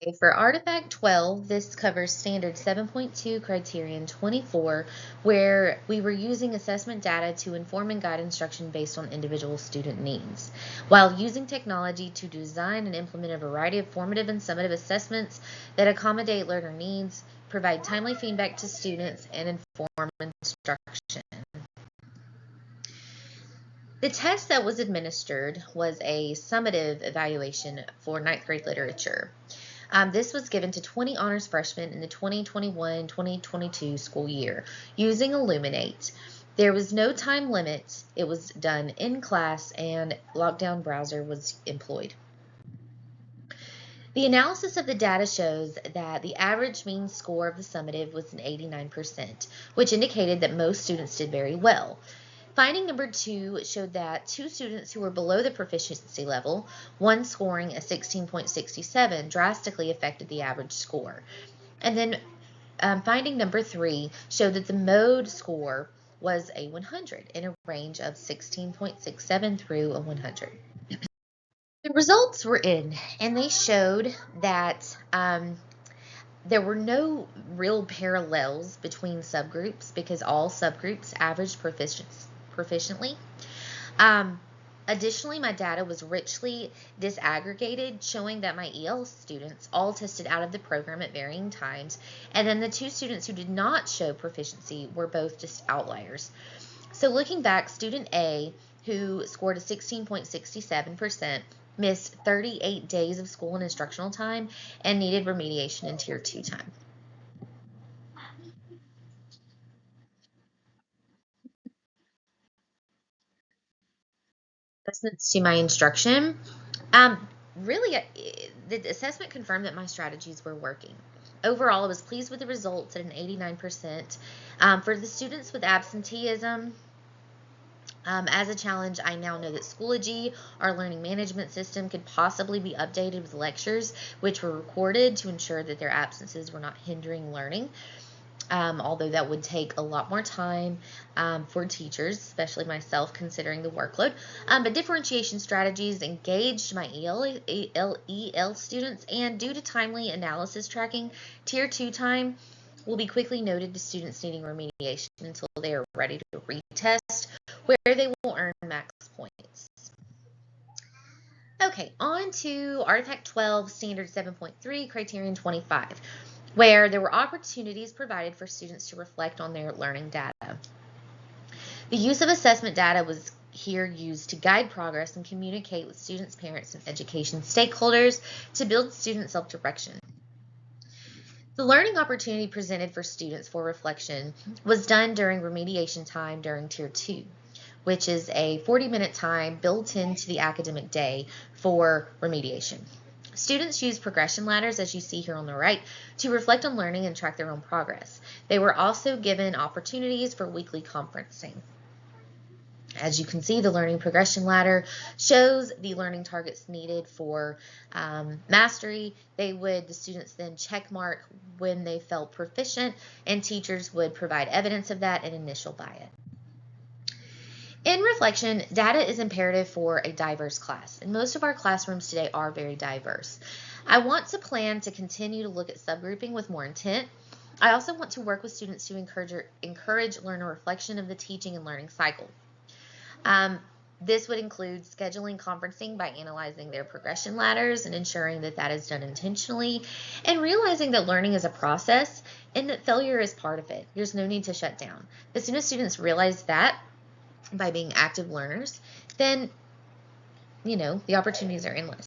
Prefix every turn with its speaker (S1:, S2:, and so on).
S1: Okay, for Artifact 12, this covers Standard 7.2 Criterion 24, where we were using assessment data to inform and guide instruction based on individual student needs, while using technology to design and implement a variety of formative and summative assessments that accommodate learner needs, provide timely feedback to students, and inform instruction. The test that was administered was a summative evaluation for ninth grade literature. This was given to 20 honors freshmen in the 2021-2022 school year using Elluminate. There was no time limit. It was done in class and lockdown browser was employed. The analysis of the data shows that the average mean score of the summative was an 89%, which indicated that most students did very well. Finding number 2 showed that 2 students who were below the proficiency level, one scoring a 16.67, drastically affected the average score. And then finding number 3 showed that the mode score was a 100 in a range of 16.67 through a 100. The results were in, and they showed that there were no real parallels between subgroups because all subgroups averaged proficiently. Additionally, my data was richly disaggregated, showing that my EL students all tested out of the program at varying times, and then the 2 students who did not show proficiency were both just outliers. So looking back, student A, who scored a 16.67%, missed 38 days of school and instructional time and needed remediation in Tier 2 time. Assessments to my instruction. Really, the assessment confirmed that my strategies were working. Overall, I was pleased with the results at an 89%. For the students with absenteeism, as a challenge, I now know that Schoology, our learning management system, could possibly be updated with lectures which were recorded to ensure that their absences were not hindering learning. Although that would take a lot more time for teachers, especially myself, considering the workload. But differentiation strategies engaged my EL students, and due to timely analysis tracking, Tier 2 time will be quickly noted to students needing remediation until they are ready to retest, where they will earn max points. Okay, on to Artifact 12, Standard 7.3, Criterion 25, where there were opportunities provided for students to reflect on their learning data. The use of assessment data was here used to guide progress and communicate with students, parents, and education stakeholders to build student self-direction. The learning opportunity presented for students for reflection was done during remediation time during Tier 2, which is a 40-minute time built into the academic day for remediation. Students use progression ladders, as you see here on the right, to reflect on learning and track their own progress. They were also given opportunities for weekly conferencing. As you can see, the learning progression ladder shows the learning targets needed for mastery. The students then check mark when they felt proficient, and teachers would provide evidence of that and initial buy-in. In reflection, data is imperative for a diverse class, and most of our classrooms today are very diverse. I want to plan to continue to look at subgrouping with more intent. I also want to work with students to encourage learner reflection of the teaching and learning cycle. This would include scheduling conferencing by analyzing their progression ladders and ensuring that that is done intentionally, and realizing that learning is a process and that failure is part of it. There's no need to shut down. As soon as students realize that by being active learners, then, the opportunities are endless.